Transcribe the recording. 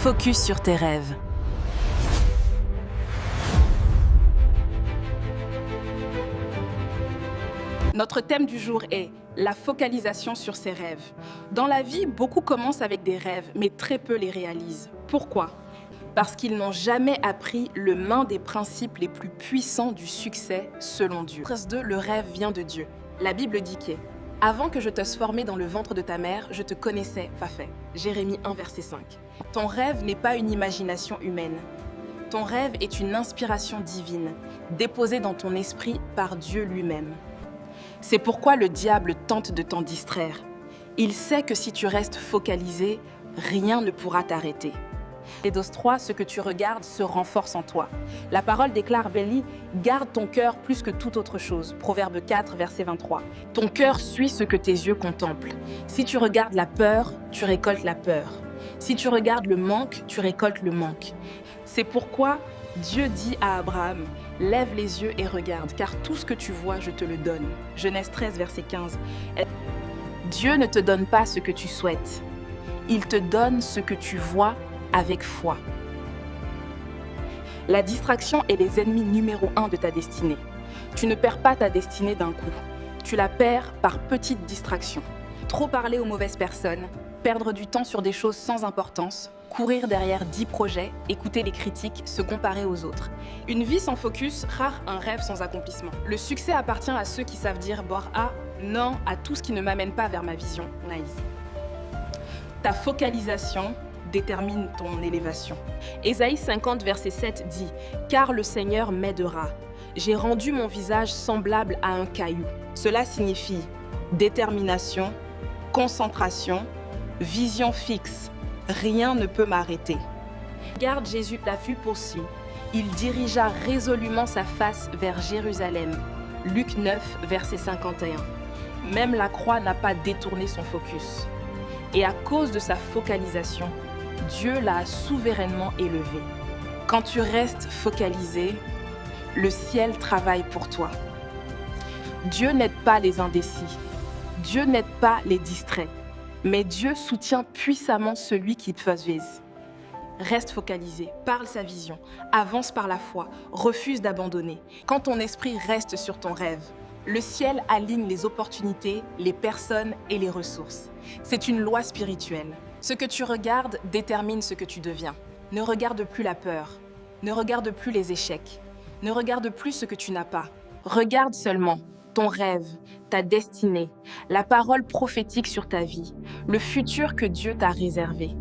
Focus sur tes rêves. Notre thème du jour est la focalisation sur ses rêves. Dans la vie, beaucoup commencent avec des rêves, mais très peu les réalisent. Pourquoi ? Parce qu'ils n'ont jamais appris l'un des principes les plus puissants du succès selon Dieu. Verset 2, le rêve vient de Dieu. La Bible dit que « Avant que je t'eusse formé dans le ventre de ta mère, je te connaissais, Fafet. » Jérémie 1, verset 5. Ton rêve n'est pas une imagination humaine. Ton rêve est une inspiration divine, déposée dans ton esprit par Dieu lui-même. C'est pourquoi le diable tente de t'en distraire. Il sait que si tu restes focalisé, rien ne pourra t'arrêter. Exode 3, ce que tu regardes se renforce en toi. La parole déclare, Béli, garde ton cœur plus que toute autre chose. Proverbe 4, verset 23. Ton cœur suit ce que tes yeux contemplent. Si tu regardes la peur, tu récoltes la peur. Si tu regardes le manque, tu récoltes le manque. C'est pourquoi Dieu dit à Abraham, lève les yeux et regarde, car tout ce que tu vois, je te le donne. Genèse 13, verset 15. Dieu ne te donne pas ce que tu souhaites. Il te donne ce que tu vois avec foi. La distraction est les ennemis numéro 1 de ta destinée. Tu ne perds pas ta destinée d'un coup. Tu la perds par petites distractions. Trop parler aux mauvaises personnes, perdre du temps sur des choses sans importance, courir derrière 10 projets, écouter les critiques, se comparer aux autres. Une vie sans focus, rare un rêve sans accomplissement. Le succès appartient à ceux qui savent dire non à tout ce qui ne m'amène pas vers ma vision. Nice. Ta focalisation détermine ton élévation. Ésaïe 50, verset 7 dit « Car le Seigneur m'aidera. J'ai rendu mon visage semblable à un caillou. » Cela signifie détermination, concentration, vision fixe. Rien ne peut m'arrêter. Regarde Jésus la vue poursuit. Il dirigea résolument sa face vers Jérusalem. Luc 9, verset 51. Même la croix n'a pas détourné son focus. Et à cause de sa focalisation, Dieu l'a souverainement élevé. Quand tu restes focalisé, le ciel travaille pour toi. Dieu n'aide pas les indécis. Dieu n'aide pas les distraits. Mais Dieu soutient puissamment celui qui focalise. Reste focalisé, parle sa vision, avance par la foi, refuse d'abandonner. Quand ton esprit reste sur ton rêve, le ciel aligne les opportunités, les personnes et les ressources. C'est une loi spirituelle. Ce que tu regardes détermine ce que tu deviens. Ne regarde plus la peur, ne regarde plus les échecs, ne regarde plus ce que tu n'as pas. Regarde seulement ton rêve, ta destinée, la parole prophétique sur ta vie, le futur que Dieu t'a réservé.